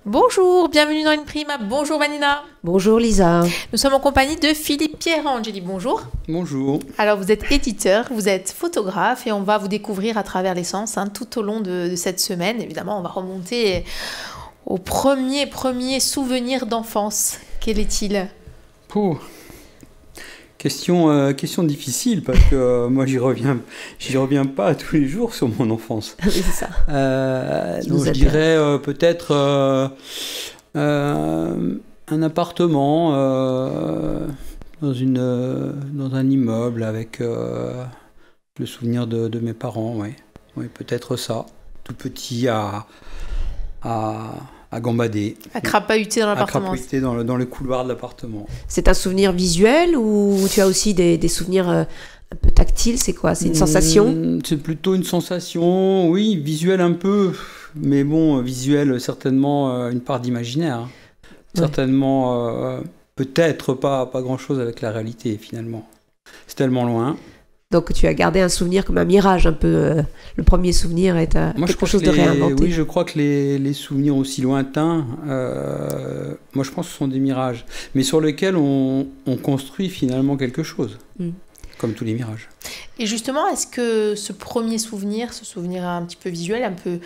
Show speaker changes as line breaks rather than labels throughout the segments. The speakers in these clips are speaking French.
Bonjour, bienvenue dans Prima. Bonjour Vanina.
Bonjour Lisa.
Nous sommes en compagnie de Philippe Pierrand. J'ai dit bonjour.
Bonjour.
Alors vous êtes éditeur, vous êtes photographe et on va vous découvrir à travers les sens tout au long de cette semaine. Évidemment, on va remonter au premier souvenir d'enfance. Quel est-il?
Oh. Question difficile parce que moi j'y reviens pas tous les jours sur mon enfance.
Oui, c'est ça.
Donc je dirais peut-être un appartement dans un immeuble avec le souvenir de mes parents, ouais. Oui, peut-être ça. Tout petit à gambader.
À crapahuter dans l'appartement.
À crapahuter dans le couloir de l'appartement.
C'est un souvenir visuel ou tu as aussi des souvenirs un peu tactiles? C'est quoi? C'est une sensation?
C'est plutôt une sensation, oui, visuelle un peu. Mais bon, visuel, certainement une part d'imaginaire. Ouais. Certainement, peut-être pas grand-chose avec la réalité, finalement. C'est tellement loin.
Donc tu as gardé un souvenir comme un mirage, un peu. Le premier souvenir est quelque chose de réinventé.
Oui, je crois que les souvenirs aussi lointains, moi je pense que ce sont des mirages, mais sur lesquels on construit finalement quelque chose, comme tous les mirages.
Et justement, est-ce que ce premier souvenir, ce souvenir un petit peu visuel, un peu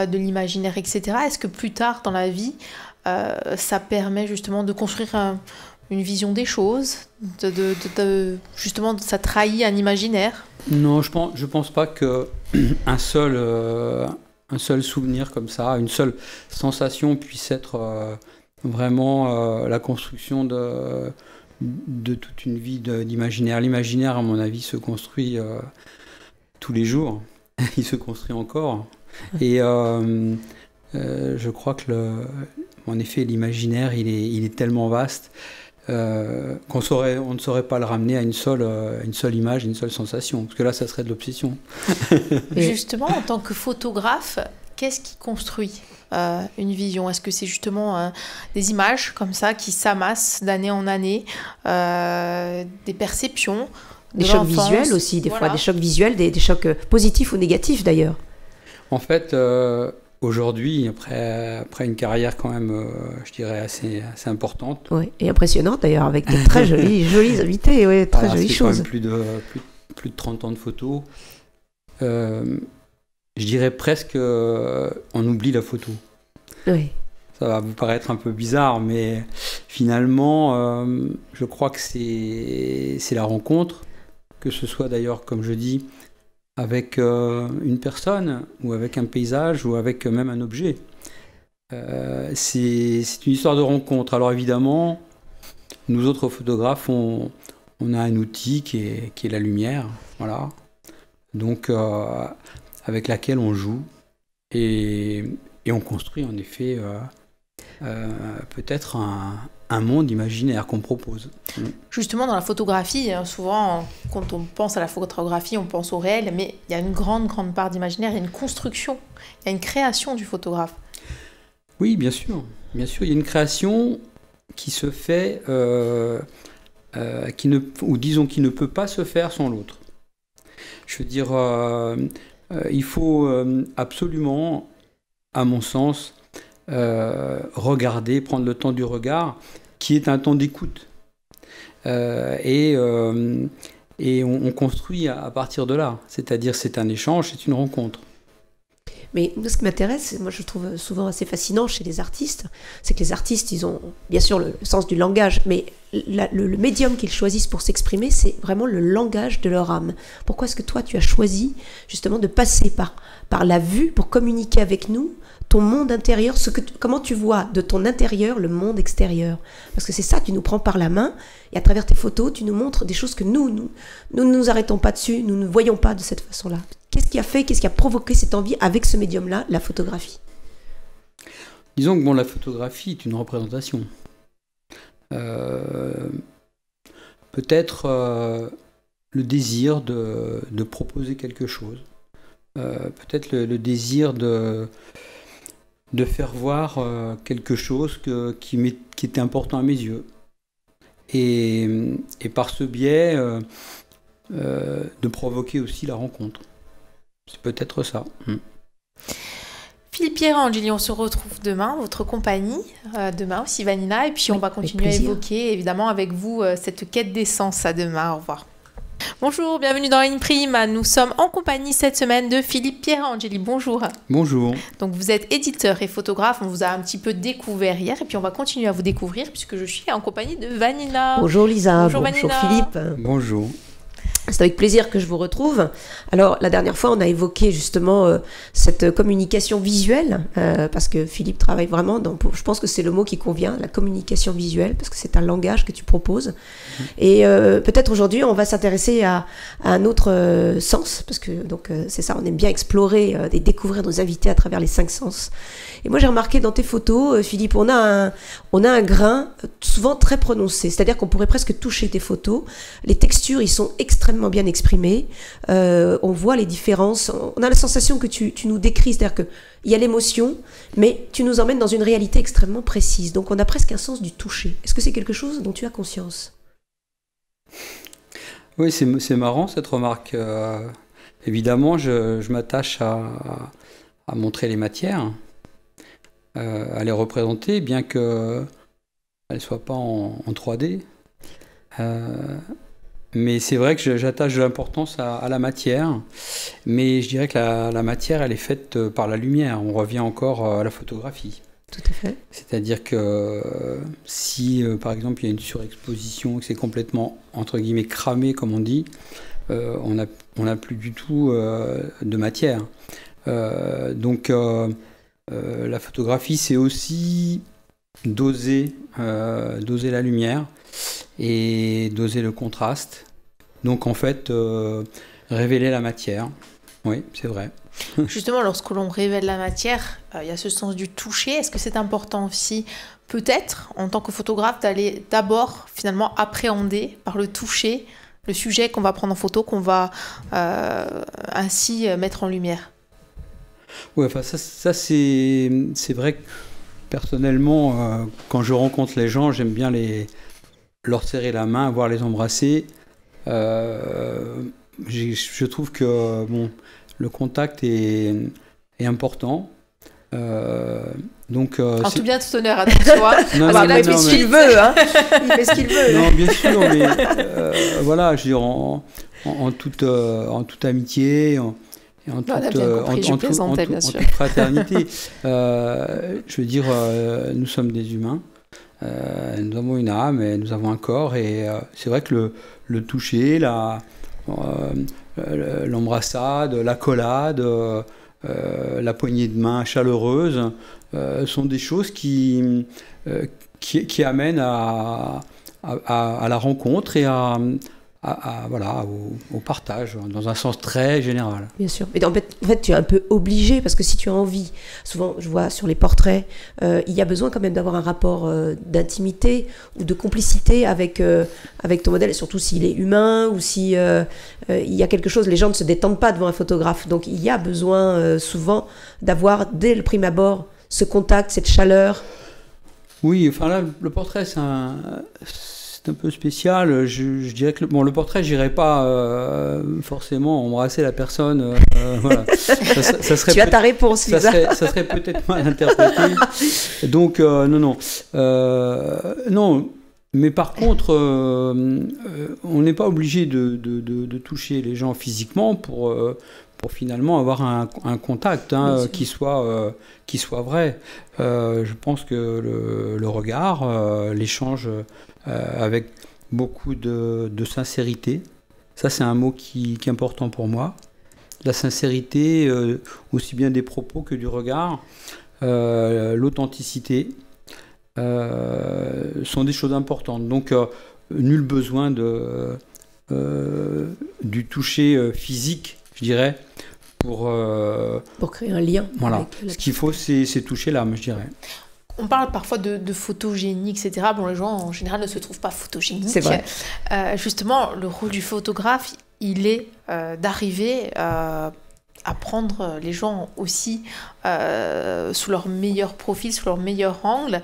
de l'imaginaire, etc., est-ce que plus tard dans la vie, ça permet justement de construire une vision des choses, justement, ça trahit un imaginaire?
Non, je pense pas que un seul souvenir comme ça, une seule sensation puisse être vraiment la construction de toute une vie d'imaginaire. L'imaginaire, à mon avis, se construit tous les jours. Il se construit encore. Et je crois que, en effet, l'imaginaire, il est tellement vaste on ne saurait pas le ramener à une seule image, une seule sensation, parce que là, ça serait de l'obsession.
Justement, en tant que photographe, qu'est-ce qui construit une vision? Est-ce que c'est justement des images comme ça qui s'amassent d'année en année, des perceptions,
des chocs visuels aussi, des fois des chocs visuels, des chocs positifs ou négatifs d'ailleurs?
En fait, aujourd'hui, après une carrière quand même, je dirais, assez importante.
Oui, et impressionnante d'ailleurs, avec des très jolies invités, ouais, très jolies choses.
Quand même plus de 30 ans de photos. Je dirais presque, on oublie la photo.
Oui.
Ça va vous paraître un peu bizarre, mais finalement, je crois que c'est la rencontre, que ce soit d'ailleurs, comme je dis, avec une personne, ou avec un paysage, ou avec même un objet. C'est une histoire de rencontre. Alors évidemment, nous autres photographes, on a un outil qui est la lumière, voilà. Donc, avec laquelle on joue, et on construit en effet peut-être un monde imaginaire qu'on propose.
Justement, dans la photographie, souvent, quand on pense à la photographie, on pense au réel, mais il y a une grande part d'imaginaire, il y a une construction, il y a une création du photographe.
Oui, bien sûr. Bien sûr, il y a une création qui se fait, qui ne peut pas se faire sans l'autre. Je veux dire, il faut absolument, à mon sens, regarder, prendre le temps du regard, qui est un temps d'écoute. Et on construit à partir de là. C'est-à-dire, c'est un échange, c'est une rencontre.
Mais ce qui m'intéresse, moi je trouve souvent assez fascinant chez les artistes, c'est que les artistes, ils ont bien sûr le sens du langage, mais le médium qu'ils choisissent pour s'exprimer, c'est vraiment le langage de leur âme. Pourquoi est-ce que toi, tu as choisi justement de passer par la vue pour communiquer avec nous ton monde intérieur, comment tu vois de ton intérieur le monde extérieur? Parce que c'est ça, tu nous prends par la main, et à travers tes photos, tu nous montres des choses que nous ne nous arrêtons pas dessus, nous ne voyons pas de cette façon-là. Qu'est-ce qui a provoqué cette envie avec ce médium-là, la photographie?
Disons que la photographie est une représentation. Peut-être le désir de proposer quelque chose. Peut-être le désir de faire voir quelque chose qui était important à mes yeux. Et par ce biais, de provoquer aussi la rencontre. C'est peut-être ça.
Philippe Pierangeli, on se retrouve demain, votre compagnie, demain aussi Vanina, et puis on va continuer à évoquer évidemment avec vous cette quête d'essence. À demain, au revoir. Bonjour, bienvenue dans In Prime. Nous sommes en compagnie cette semaine de Philippe Pierangeli. Bonjour.
Bonjour.
Donc vous êtes éditeur et photographe, on vous a un petit peu découvert hier et puis on va continuer à vous découvrir puisque je suis en compagnie de Vanina.
Bonjour Lisa, bonjour
Vanina.
Philippe.
Bonjour.
C'est avec plaisir que je vous retrouve. Alors, la dernière fois, on a évoqué justement cette communication visuelle, parce que Philippe travaille vraiment je pense que c'est le mot qui convient, la communication visuelle, parce que c'est un langage que tu proposes. Et peut-être aujourd'hui, on va s'intéresser à un autre sens, parce que c'est ça, on aime bien explorer et découvrir nos invités à travers les 5 sens. Et moi, j'ai remarqué dans tes photos, Philippe, on a un grain souvent très prononcé, c'est-à-dire qu'on pourrait presque toucher tes photos. Les textures, ils sont extrêmement bien exprimées. On voit les différences. On a la sensation que tu nous décris, c'est-à-dire qu'il y a l'émotion, mais tu nous emmènes dans une réalité extrêmement précise. Donc, on a presque un sens du toucher. Est-ce que c'est quelque chose dont tu as conscience ?
Oui, c'est marrant cette remarque. Évidemment, je m'attache à montrer les matières, à les représenter, bien qu'elles ne soient pas en 3D. Mais c'est vrai que j'attache de l'importance à la matière. Mais je dirais que la matière, elle est faite par la lumière. On revient encore à la photographie.
Tout à fait.
C'est-à-dire que si, par exemple, il y a une surexposition, que c'est complètement, entre guillemets, cramé, comme on dit, on n'a plus du tout de matière. Donc, la photographie, c'est aussi doser la lumière et doser le contraste. Donc, en fait, révéler la matière. Oui, c'est vrai.
Justement, lorsque l'on révèle la matière, il y a ce sens du toucher. Est-ce que c'est important aussi, peut-être, en tant que photographe, d'aller d'abord, finalement, appréhender par le toucher le sujet qu'on va prendre en photo, qu'on va ainsi mettre en lumière?
Oui, enfin, ça c'est vrai que, personnellement, quand je rencontre les gens, j'aime bien leur serrer la main, voire les embrasser. Je trouve que le contact est important. Donc,
en tout bien, tout honneur à toi.
Non,
parce que là, il fait ce qu'il veut. Hein. Il fait ce qu'il veut.
Non, bien sûr, mais voilà, je veux dire, en toute amitié, en toute fraternité. Je veux dire, nous sommes des humains. Nous avons une âme et nous avons un corps. Et c'est vrai que le toucher, l'embrassade, l'accolade, la poignée de main chaleureuse sont des choses qui amènent à la rencontre et voilà, au partage, dans un sens très général.
Bien sûr. Mais en fait, tu es un peu obligé, parce que si tu as envie, souvent, je vois sur les portraits, il y a besoin quand même d'avoir un rapport d'intimité ou de complicité avec ton modèle, surtout s'il est humain ou si il y a quelque chose, les gens ne se détendent pas devant un photographe. Donc, il y a besoin souvent d'avoir, dès le prime abord, ce contact, cette chaleur.
Oui, enfin là, le portrait, c'est un peu spécial. Je dirais que le portrait, je n'irais pas forcément embrasser la personne. Voilà. Ça serait
tu as ta réponse,
ça serait peut-être mal interprété. Donc, non. Non, mais par contre, on n'est pas obligé de toucher les gens physiquement pour finalement avoir un contact qui soit vrai. Je pense que le regard, l'échange avec beaucoup de sincérité, ça c'est un mot qui est important pour moi. La sincérité, aussi bien des propos que du regard, l'authenticité, sont des choses importantes. Donc, nul besoin du toucher physique, je dirais, pour
créer un lien.
Voilà. Ce qu'il faut, c'est toucher l'âme, je dirais.
On parle parfois de photogénie, etc. Bon, les gens, en général, ne se trouvent pas photogéniques.
C'est vrai.
Justement, le rôle du photographe, il est d'arriver à prendre les gens aussi sous leur meilleur profil, sous leur meilleur angle.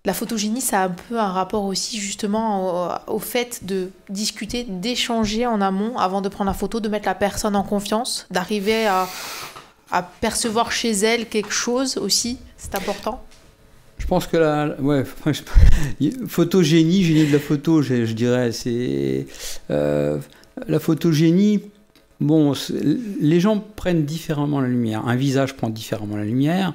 La photogénie, ça a un peu un rapport aussi justement au fait de discuter, d'échanger en amont avant de prendre la photo, de mettre la personne en confiance, d'arriver à percevoir chez elle quelque chose aussi, c'est important.
Je pense que photogénie, génie de la photo, je dirais, c'est la photogénie. Bon, les gens prennent différemment la lumière. Un visage prend différemment la lumière.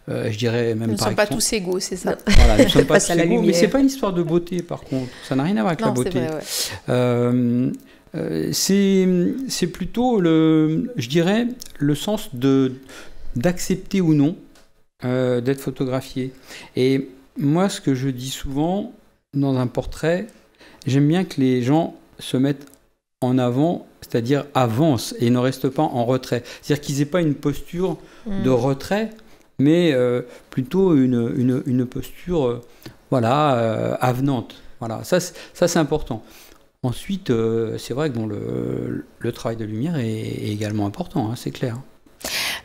Je dirais même
Nous ne sommes pas tous égaux, c'est ça.
Voilà, nous ne sommes pas tous égaux, mais
lumière.
c'est pas une histoire de beauté, par contre. Ça n'a rien à voir avec la beauté.
C'est vrai,
C'est plutôt je dirais, le sens d'accepter ou non d'être photographié. Et moi, ce que je dis souvent dans un portrait, j'aime bien que les gens se mettent en avant, c'est-à-dire avancent et ne restent pas en retrait. C'est-à-dire qu'ils n'aient pas une posture de retrait, mais plutôt une posture avenante. Voilà, ça c'est important. Ensuite, c'est vrai que le travail de lumière est également important, hein, c'est clair.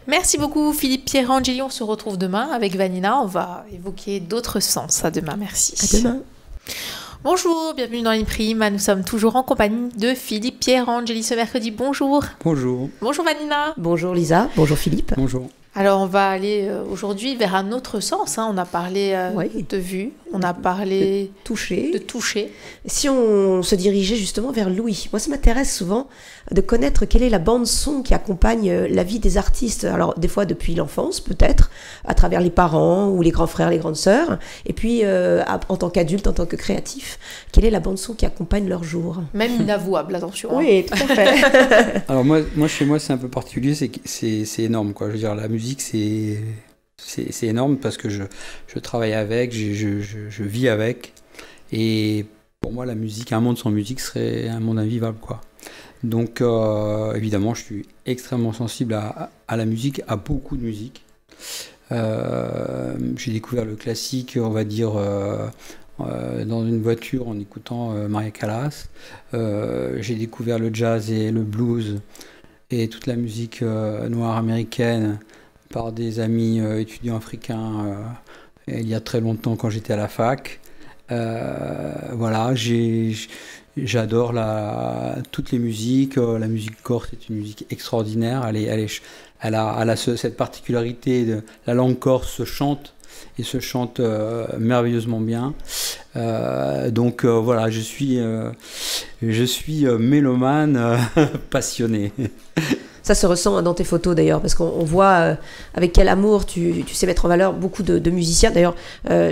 Merci beaucoup Philippe Pierangeli. On se retrouve demain avec Vanina. On va évoquer d'autres sens. À demain, merci.
À demain.
Bonjour, bienvenue dans l'Imprime. Nous sommes toujours en compagnie de Philippe Pierangeli ce mercredi. Bonjour.
Bonjour.
Bonjour Vanina.
Bonjour Lisa, bonjour Philippe.
Bonjour.
Alors on va aller aujourd'hui vers un autre sens. On a parlé de vue, on a parlé
de
toucher.
Si on se dirigeait justement vers l'ouïe, moi ça m'intéresse souvent de connaître quelle est la bande son qui accompagne la vie des artistes. Alors des fois depuis l'enfance peut-être, à travers les parents ou les grands frères, les grandes sœurs, et puis en tant qu'adulte, en tant que créatif, quelle est la bande son qui accompagne leur jour.
Même inavouable, attention.
Oui, tout à fait.
Alors moi chez moi c'est un peu particulier, c'est énorme quoi. Je veux dire la musique c'est énorme parce que je travaille avec, je vis avec, et pour moi la musique, un monde sans musique serait un monde invivable quoi. Donc évidemment je suis extrêmement sensible à la musique, à beaucoup de musique. J'ai découvert le classique, on va dire dans une voiture en écoutant Maria Callas. J'ai découvert le jazz et le blues et toute la musique noire américaine par des amis étudiants africains il y a très longtemps quand j'étais à la fac. Voilà, j'adore toutes les musiques. La musique corse est une musique extraordinaire. Elle a cette particularité la langue corse se chante et se chante merveilleusement bien. Donc voilà, je suis mélomane passionné.
Ça se ressent dans tes photos d'ailleurs, parce qu'on voit avec quel amour tu sais mettre en valeur beaucoup de musiciens. D'ailleurs,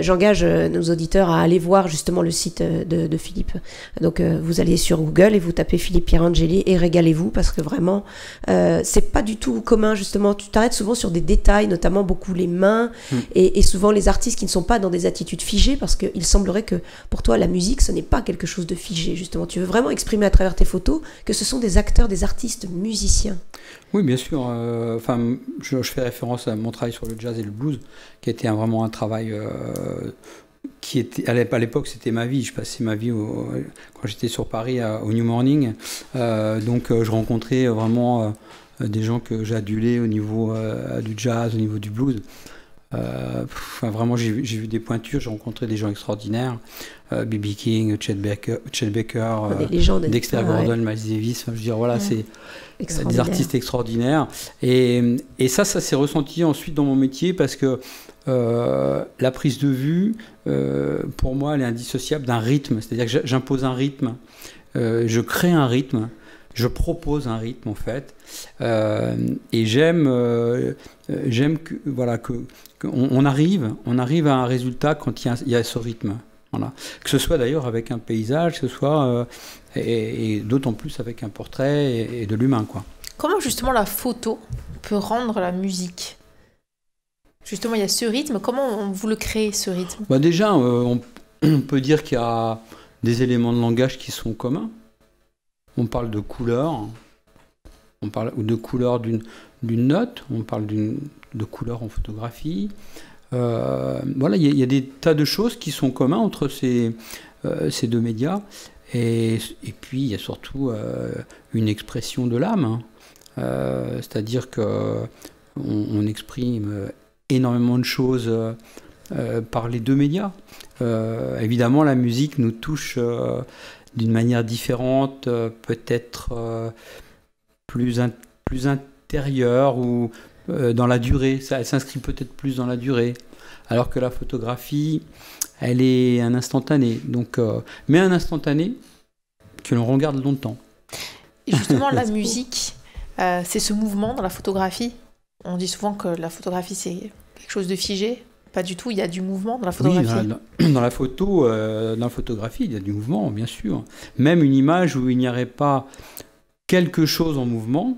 j'engage nos auditeurs à aller voir justement le site de Philippe. Donc vous allez sur Google et vous tapez Philippe Pierangeli et régalez-vous, parce que vraiment, c'est pas du tout commun justement. Tu t'arrêtes souvent sur des détails, notamment beaucoup les mains, et souvent les artistes qui ne sont pas dans des attitudes figées, parce qu'il semblerait que pour toi la musique, ce n'est pas quelque chose de figé justement. Tu veux vraiment exprimer à travers tes photos que ce sont des acteurs, des artistes, musiciens.
Oui, bien sûr. Je fais référence à mon travail sur le jazz et le blues, qui a été vraiment un travail qui était, à l'époque, c'était ma vie. Je passais ma vie quand j'étais sur Paris au New Morning. Donc, je rencontrais vraiment des gens que j'adulais au niveau du jazz, au niveau du blues. Vraiment, j'ai vu des pointures, j'ai rencontré des gens extraordinaires. B.B. King, Chet Baker, Dexter Gordon, Miles Davis. Je veux dire, voilà, c'est des artistes extraordinaires. Et ça s'est ressenti ensuite dans mon métier, parce que la prise de vue, pour moi, elle est indissociable d'un rythme. C'est-à-dire que j'impose un rythme, je crée un rythme, je propose un rythme en fait, et j'aime qu'on arrive à un résultat quand il y a ce rythme. Voilà. Que ce soit d'ailleurs avec un paysage, que ce soit et d'autant plus avec un portrait et de l'humain, quoi.
Comment justement la photo peut rendre la musique? Justement, il y a ce rythme. Comment vous le créez, ce rythme?
Déjà, on peut dire qu'il y a des éléments de langage qui sont communs. On parle de couleur, on parle de couleur d'une note, on parle de couleur en photographie. Voilà, il y a des tas de choses qui sont communs entre ces deux médias. Et puis, il y a surtout une expression de l'âme. C'est-à-dire qu'on exprime énormément de choses par les deux médias. Évidemment, la musique nous touche d'une manière différente, peut-être plus intérieure, ou dans la durée, elle s'inscrit peut-être plus dans la durée, alors que la photographie, elle est un instantané, donc, mais un instantané que l'on regarde longtemps.
Et justement, la musique, c'est ce mouvement dans la photographie. On dit souvent que la photographie, c'est quelque chose de figé. Pas du tout, il y a du mouvement dans la photographie.
Oui, dans la photographie, il y a du mouvement, bien sûr. Même une image où il n'y aurait pas quelque chose en mouvement,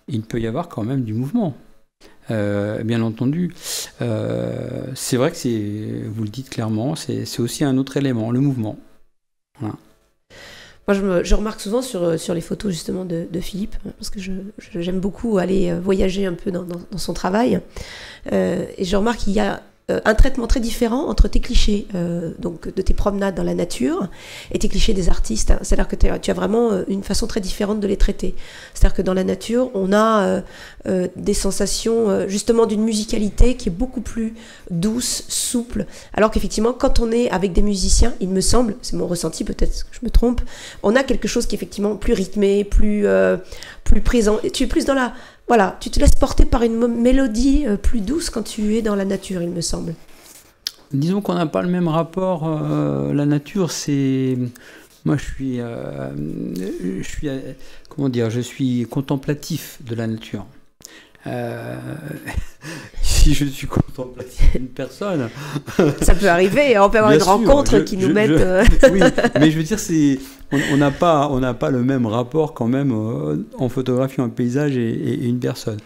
il peut y avoir quand même du mouvement. Bien entendu, c'est vrai que vous le dites clairement, c'est aussi un autre élément, le mouvement. Voilà.
Moi, je remarque souvent sur les photos justement de Philippe, parce que j'aime beaucoup aller voyager un peu dans son travail, et je remarque qu'il y a un traitement très différent entre tes clichés donc de tes promenades dans la nature et tes clichés des artistes. C'est-à-dire que tu as vraiment une façon très différente de les traiter. C'est-à-dire que dans la nature, on a des sensations justement d'une musicalité qui est beaucoup plus douce, souple, alors qu'effectivement, quand on est avec des musiciens, il me semble, c'est mon ressenti, peut-être que je me trompe, on a quelque chose qui est effectivement plus rythmé, plus présent. Et tu es plus dans la... Voilà, tu te laisses porter par une mélodie plus douce quand tu es dans la nature, il me semble.
Disons qu'on n'a pas le même rapport. La nature, c'est... Moi, je suis contemplatif de la nature. Si je suis contemplatif d'une personne...
Ça peut arriver, on peut avoir une rencontre qui nous mette...
Oui, mais je veux dire, on n'a pas le même rapport quand même en photographie, en paysage et une personne.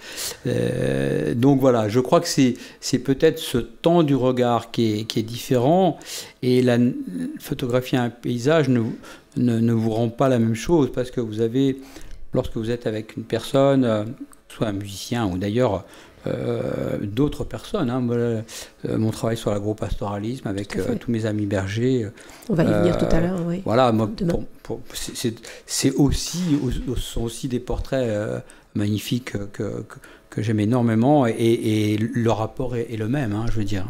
Donc voilà, je crois que c'est peut-être ce temps du regard qui est différent, et la photographie à un paysage ne vous rend pas la même chose, parce que lorsque vous êtes avec une personne, soit un musicien ou d'ailleurs d'autres personnes. Mon travail sur l'agropastoralisme avec tous mes amis bergers.
On va y venir tout à l'heure, oui.
Voilà, moi, sont aussi des portraits magnifiques que j'aime énormément, et le rapport est le même, je veux dire.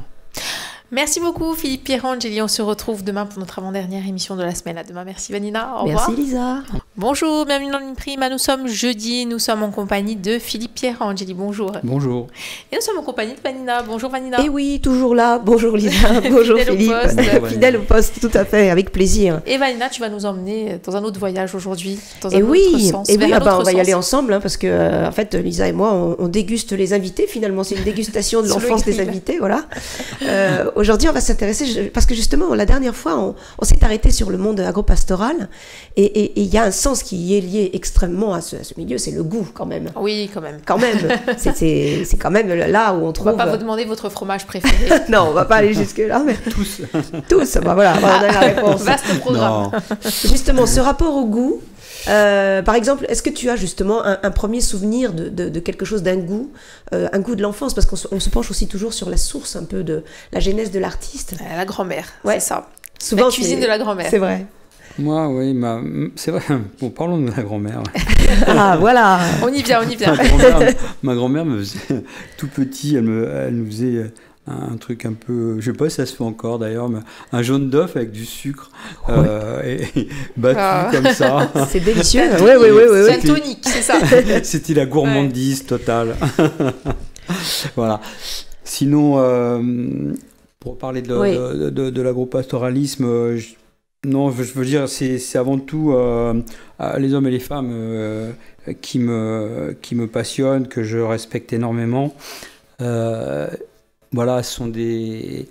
Merci beaucoup Philippe Pierangeli, on se retrouve demain pour notre avant-dernière émission de la semaine. À demain, merci Vanina, au revoir.
Merci Lisa.
Bonjour, bienvenue dans l'Imprima, nous sommes jeudi, nous sommes en compagnie de Philippe Pierangeli, bonjour.
Bonjour.
Et nous sommes en compagnie de Vanina, bonjour Vanina.
Et oui, toujours là, bonjour Lisa, bonjour Philippe. Fidèle au poste, tout à fait, avec plaisir.
Et Vanina, tu vas nous emmener dans un autre voyage aujourd'hui, dans un
autre
sens.
Et oui, on va y aller ensemble, parce que en fait, Lisa et moi, on déguste les invités, finalement, c'est une dégustation de l'enfance des invités, voilà. Aujourd'hui, on va s'intéresser, parce que justement, la dernière fois, on s'est arrêté sur le monde agropastoral, et il y a un sens qui est lié extrêmement à ce milieu, c'est le goût, quand même.
Oui, quand même.
Quand même. C'est quand même là où on trouve...
On va pas vous demander votre fromage préféré.
Non, on va pas aller jusque-là, mais... Tous, voilà, on a la réponse.
Vaste programme.
Justement, ce rapport au goût... par exemple, est-ce que tu as justement un premier souvenir de quelque chose, d'un goût de l'enfance, parce qu'on se penche aussi toujours sur la source un peu de la genèse de l'artiste.
La grand-mère,
ouais.
C'est ça.
Souvent,
la cuisine de la grand-mère.
C'est vrai.
Moi, oui, c'est vrai. Bon, parlons de ma grand-mère.
Ah, voilà.
On y vient.
Ma grand-mère me faisait tout petit, elle nous faisait un truc un peu, je sais pas si ça se fait encore d'ailleurs, mais un jaune d'œuf avec du sucre et battu comme ça.
C'est délicieux.
Oui. C'est un tonique, c'est ça.
C'était la gourmandise totale. Voilà. Sinon, pour parler de l'agropastoralisme, non, je veux dire, c'est avant tout les hommes et les femmes qui me passionnent, que je respecte énormément. Voilà, ce sont des...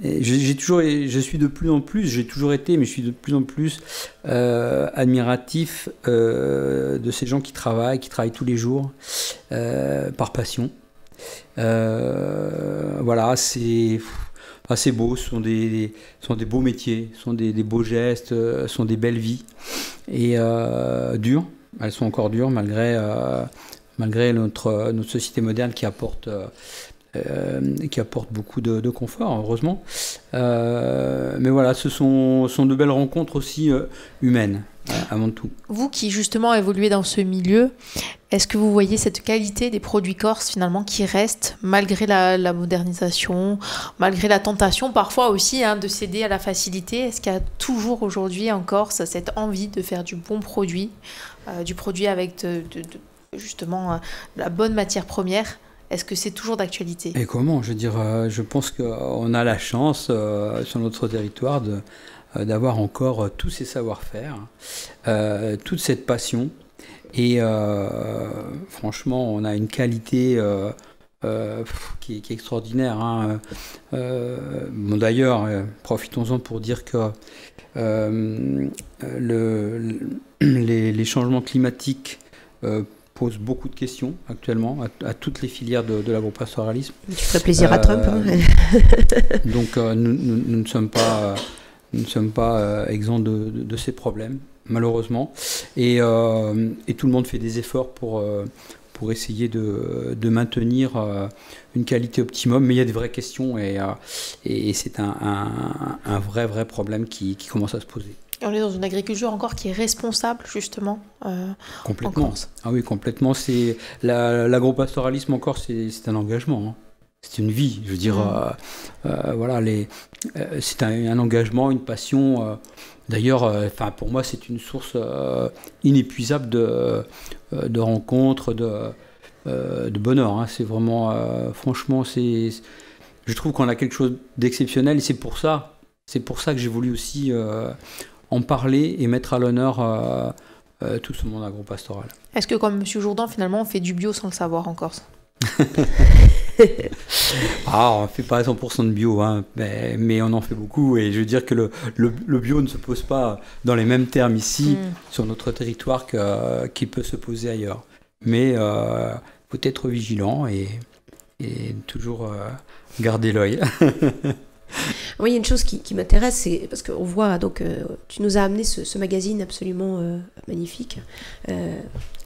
je suis de plus en plus, j'ai toujours été, mais je suis de plus en plus admiratif de ces gens qui travaillent tous les jours par passion. Voilà, c'est beau, ce sont des beaux métiers, ce sont des beaux gestes, ce sont des belles vies, et dures, elles sont encore dures malgré notre société moderne qui apporte beaucoup de confort, heureusement. Mais voilà, ce sont de belles rencontres aussi humaines, avant tout.
Vous qui justement évoluez dans ce milieu, est-ce que vous voyez cette qualité des produits corses finalement qui reste malgré la modernisation, malgré la tentation parfois aussi de céder à la facilité? Est-ce qu'il y a toujours aujourd'hui en Corse cette envie de faire du bon produit, du produit avec justement de la bonne matière première? Est-ce que c'est toujours d'actualité?
Et comment? Je veux dire, je pense qu'on a la chance sur notre territoire d'avoir encore tous ces savoir-faire, toute cette passion. Et franchement, on a une qualité qui est extraordinaire. Hein. Bon, d'ailleurs, profitons-en pour dire que les changements climatiques posent beaucoup de questions actuellement à toutes les filières de l'agropastoralisme.
Tu ferais plaisir à Trump. Hein.
Donc nous ne sommes pas exempts de ces problèmes, malheureusement. Et tout le monde fait des efforts pour essayer de maintenir une qualité optimum. Mais il y a des vraies questions et c'est un vrai problème qui commence à se poser.
Et on est dans une agriculture encore qui est responsable, justement.
Complètement. Ah oui, complètement. L'agropastoralisme encore, c'est un engagement. Hein. C'est une vie. Je veux dire, voilà, c'est un engagement, une passion. D'ailleurs, pour moi, c'est une source inépuisable de rencontres, de bonheur. Hein. C'est vraiment, franchement, je trouve qu'on a quelque chose d'exceptionnel et c'est pour ça que j'ai voulu aussi en parler et mettre à l'honneur tout ce monde agropastoral.
Est-ce que, comme M. Jourdan, finalement, on fait du bio sans le savoir en Corse?
On ne fait pas 100% de bio, hein, mais on en fait beaucoup. Et je veux dire que le bio ne se pose pas dans les mêmes termes ici, sur notre territoire, qu'il peut se poser ailleurs. Mais il faut être vigilant et toujours garder l'œil.
Oui, il y a une chose qui m'intéresse, c'est parce qu'on voit, donc tu nous as amené ce magazine absolument magnifique,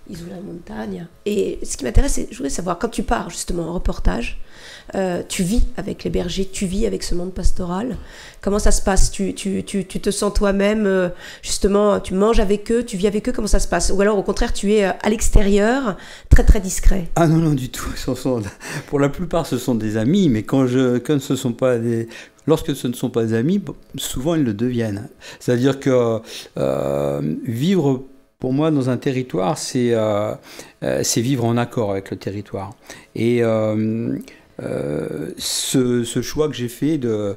Isola Montagne. Et ce qui m'intéresse, c'est, je voudrais savoir, quand tu pars justement en reportage, tu vis avec les bergers, tu vis avec ce monde pastoral, comment ça se passe? Tu te sens toi-même, justement, tu manges avec eux, tu vis avec eux, comment ça se passe? Ou alors au contraire, tu es à l'extérieur, très très discret?
Ah non, du tout. Pour la plupart, ce sont des amis, mais lorsque ce ne sont pas des amis, souvent ils le deviennent. C'est-à-dire que vivre, pour moi, dans un territoire, c'est vivre en accord avec le territoire. Et ce choix que j'ai fait de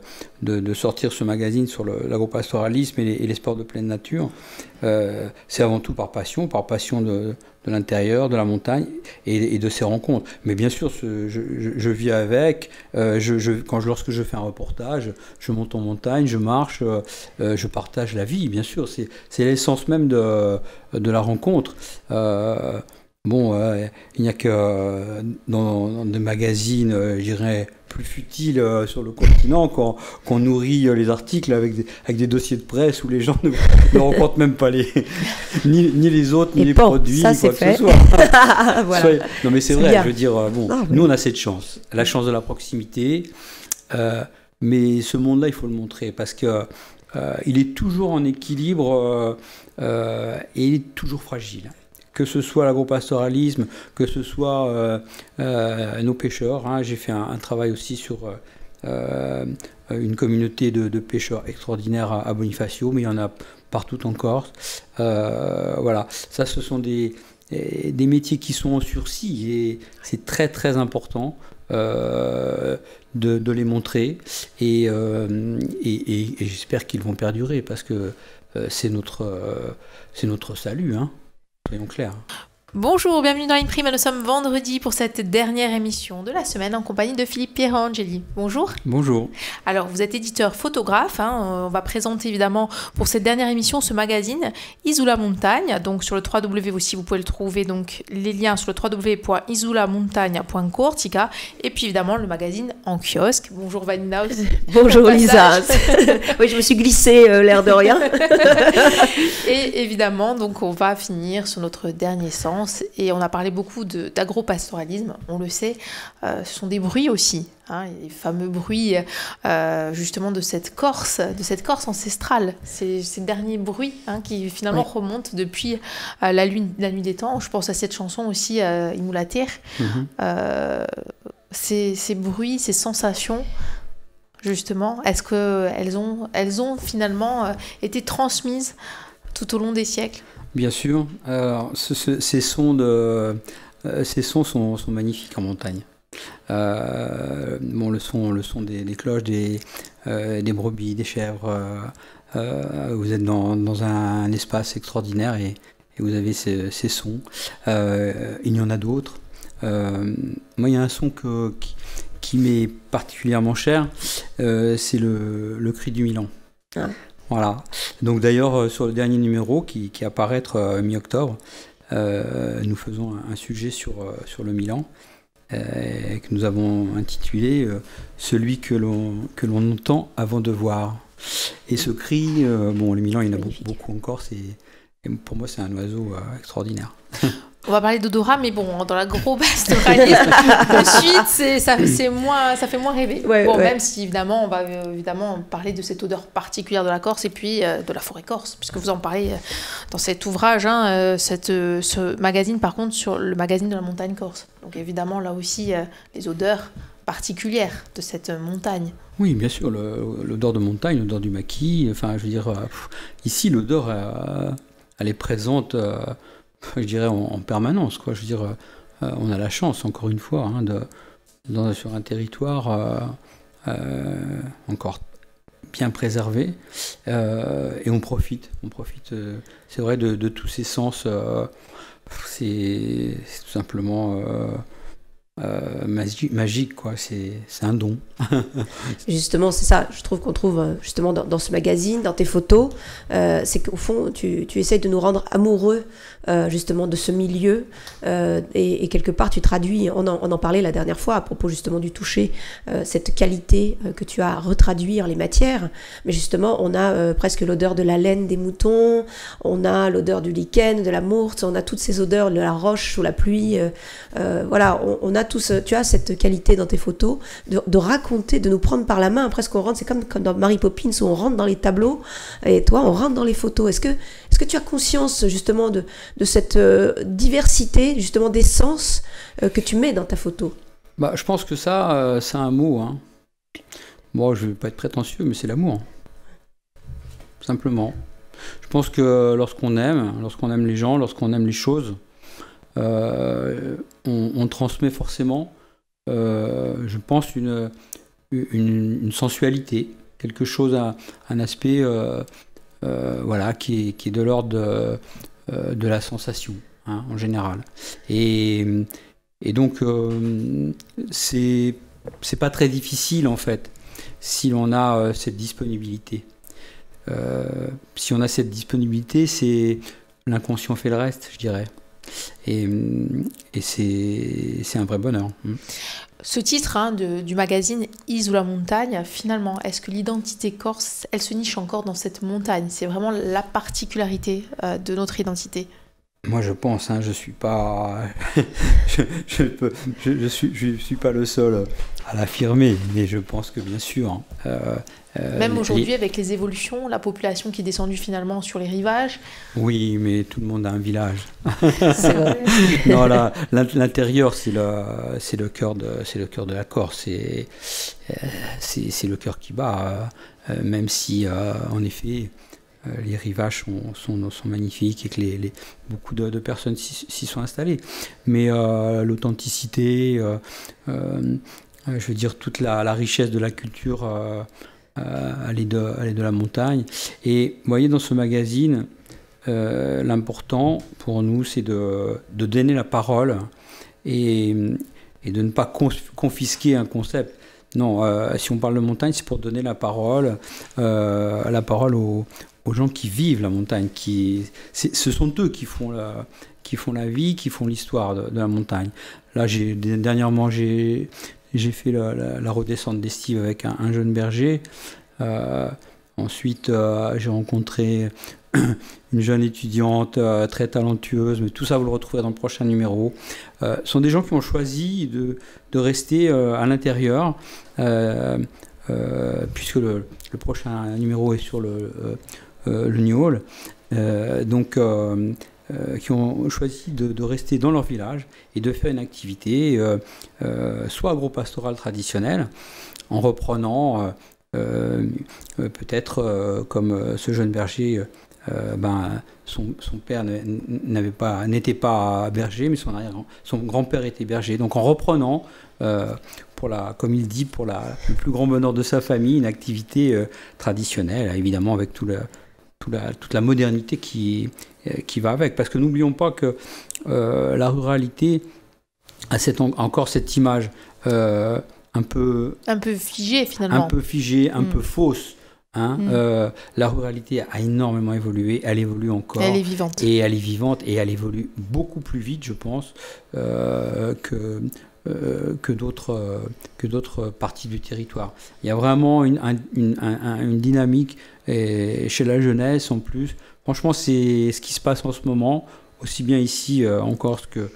sortir ce magazine sur l'agropastoralisme et les sports de pleine nature, c'est avant tout par passion de l'intérieur, de la montagne et de ces rencontres. Mais bien sûr, je vis avec. Lorsque je fais un reportage, je monte en montagne, je marche, je partage la vie, bien sûr. C'est l'essence même de la rencontre. Il n'y a que dans des magazines, je dirais, plus futiles sur le continent qu'on nourrit les articles avec des dossiers de presse où les gens ne rencontrent même pas ni les autres, ni les produits,
ça,
ni quoi que ce soit.
Voilà.
Non mais c'est vrai, je veux dire, nous on a cette chance, la chance de la proximité, mais ce monde-là, il faut le montrer parce que il est toujours en équilibre et il est toujours fragile. Que ce soit l'agropastoralisme, que ce soit nos pêcheurs. Hein. J'ai fait un travail aussi sur une communauté de pêcheurs extraordinaires à Bonifacio, mais il y en a partout en Corse. Voilà, ça ce sont des métiers qui sont en sursis et c'est très très important de les montrer et j'espère qu'ils vont perdurer parce que c'est notre salut, hein. Soyons clairs.
Bonjour, bienvenue dans Imprime. Nous sommes vendredi pour cette dernière émission de la semaine en compagnie de Philippe Pierangeli. Bonjour.
Bonjour.
Alors, vous êtes éditeur photographe. On va présenter évidemment pour cette dernière émission ce magazine Isola Montagne. Donc sur le www aussi, vous pouvez le trouver. Donc les liens sur le www.isolamontagne.cortica et puis évidemment le magazine en kiosque. Bonjour Vanina.
Bonjour Lisa. Oui, je me suis glissée l'air de rien.
Et évidemment, donc on va finir sur notre dernier sens. Et on a parlé beaucoup d'agropastoralisme, on le sait, ce sont des bruits aussi, hein, les fameux bruits justement de cette Corse ancestrale, ces derniers bruits qui finalement remontent depuis la nuit des temps. Je pense à cette chanson aussi, Imulatir. Ces bruits, ces sensations, justement, est-ce qu'elles ont finalement été transmises tout au long des siècles?
Bien sûr. Alors, ces sons sont magnifiques en montagne. Bon, le son des cloches, des brebis, des chèvres. Vous êtes dans un espace extraordinaire et vous avez ces sons. Il y en a d'autres. Moi, il y a un son qui m'est particulièrement cher, c'est le cri du Milan. Ah. Voilà. Donc d'ailleurs, sur le dernier numéro qui va paraître mi-octobre, nous faisons un sujet sur le Milan que nous avons intitulé Celui que l'on entend avant de voir. Et ce cri, bon, le Milan, il y en a beaucoup en Corse et pour moi, c'est un oiseau extraordinaire.
On va parler d'odorat, mais bon, dans la grosse pastoralisme, de suite, ça fait moins rêver. Même si, évidemment, on va parler de cette odeur particulière de la Corse et puis de la forêt corse, puisque vous en parlez dans cet ouvrage, ce magazine, par contre, sur le magazine de la montagne corse. Donc, évidemment, là aussi, les odeurs particulière de cette montagne.
Oui, bien sûr, l'odeur de montagne, l'odeur du maquis, enfin, je veux dire, ici, l'odeur, elle est présente, je dirais, en permanence, quoi. Je veux dire, on a la chance, encore une fois, sur un territoire encore bien préservé, et on profite, c'est vrai, de tous ces sens, c'est tout simplement... magique, quoi. C'est un don.
Justement, c'est ça, je trouve qu'on trouve justement dans ce magazine, dans tes photos, c'est qu'au fond, tu essayes de nous rendre amoureux justement de ce milieu, et quelque part tu traduis, on en parlait la dernière fois à propos justement du toucher, cette qualité que tu as à retraduire les matières, mais justement on a presque l'odeur de la laine des moutons, on a l'odeur du lichen, de la mourte, on a toutes ces odeurs de la roche sous la pluie, voilà, on a tous, tu as cette qualité dans tes photos de raconter, de nous prendre par la main, presque on rentre, c'est comme dans Mary Poppins où on rentre dans les tableaux, et toi on rentre dans les photos. Est-ce que tu as conscience justement de cette diversité justement des sens que tu mets dans ta photo?
Bah, je pense que ça, c'est un mot, hein. Bon, je ne vais pas être prétentieux, mais c'est l'amour, simplement. Je pense que lorsqu'on aime les gens, lorsqu'on aime les choses, on transmet forcément, je pense, une sensualité, quelque chose, un aspect voilà, qui est de l'ordre de la sensation, hein, en général. Et donc, c'est pas très difficile, en fait, si l'on a cette disponibilité. Si on a cette disponibilité, c'est l'inconscient fait le reste, je dirais. Et c'est un vrai bonheur.
Ce titre du magazine Is ou la montagne, finalement, est-ce que l'identité corse, elle se niche encore dans cette montagne? C'est vraiment la particularité de notre identité.
Moi, je pense, hein, je suis pas, je suis pas le seul à l'affirmer, mais je pense que bien sûr.
Même aujourd'hui, avec les évolutions, la population qui est descendue finalement sur les rivages.
Oui, mais tout le monde a un village.
C'est vrai.
Non, l'intérieur, c'est le cœur de la Corse. C'est le cœur qui bat, même si, en effet, les rivages sont magnifiques et que beaucoup de personnes s'y sont installées. Mais l'authenticité, je veux dire, toute la richesse de la culture, elle est de la montagne. Et vous voyez, dans ce magazine, l'important pour nous, c'est de donner la parole et de ne pas confisquer un concept. Non, si on parle de montagne, c'est pour donner la parole aux gens qui vivent la montagne. Ce sont eux qui font la vie, qui font l'histoire de la montagne. Là, dernièrement, j'ai fait la redescente d'estive avec un jeune berger. Ensuite, j'ai rencontré une jeune étudiante très talentueuse, mais tout ça, vous le retrouverez dans le prochain numéro. Ce sont des gens qui ont choisi de rester à l'intérieur, puisque le prochain numéro est sur le New Hall. Qui ont choisi de rester dans leur village et de faire une activité soit agro-pastorale traditionnelle, en reprenant peut-être, comme ce jeune berger son père n'était pas berger, mais son grand-père était berger. Donc en reprenant, comme il dit, pour le plus grand bonheur de sa famille, une activité traditionnelle, évidemment avec toute la modernité qui va avec. Parce que n'oublions pas que la ruralité a encore cette image un peu
figée finalement.
Un peu figée, un peu fausse. La ruralité a énormément évolué, elle évolue encore.
Elle est vivante.
Et elle est vivante et elle évolue beaucoup plus vite, je pense, que d'autres parties du territoire. Il y a vraiment une dynamique chez la jeunesse en plus. Franchement, c'est ce qui se passe en ce moment, aussi bien ici en Corse que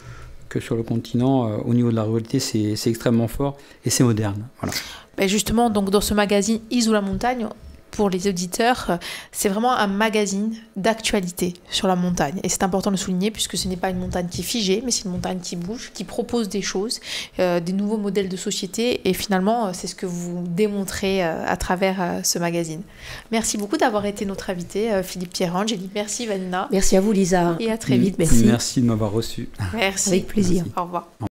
sur le continent. Au niveau de la ruralité, c'est extrêmement fort et c'est moderne. Voilà.
Ben justement, donc dans ce magazine Isola Montagne, pour les auditeurs, c'est vraiment un magazine d'actualité sur la montagne. Et c'est important de le souligner puisque ce n'est pas une montagne qui est figée, mais c'est une montagne qui bouge, qui propose des choses, des nouveaux modèles de société. Et finalement, c'est ce que vous démontrez à travers ce magazine. Merci beaucoup d'avoir été notre invité, Philippe Pierangeli. Merci Vanina.
Merci à vous Lisa.
Et à très vite.
Merci.
Merci de m'avoir reçu.
Merci.
Avec plaisir.
Au revoir.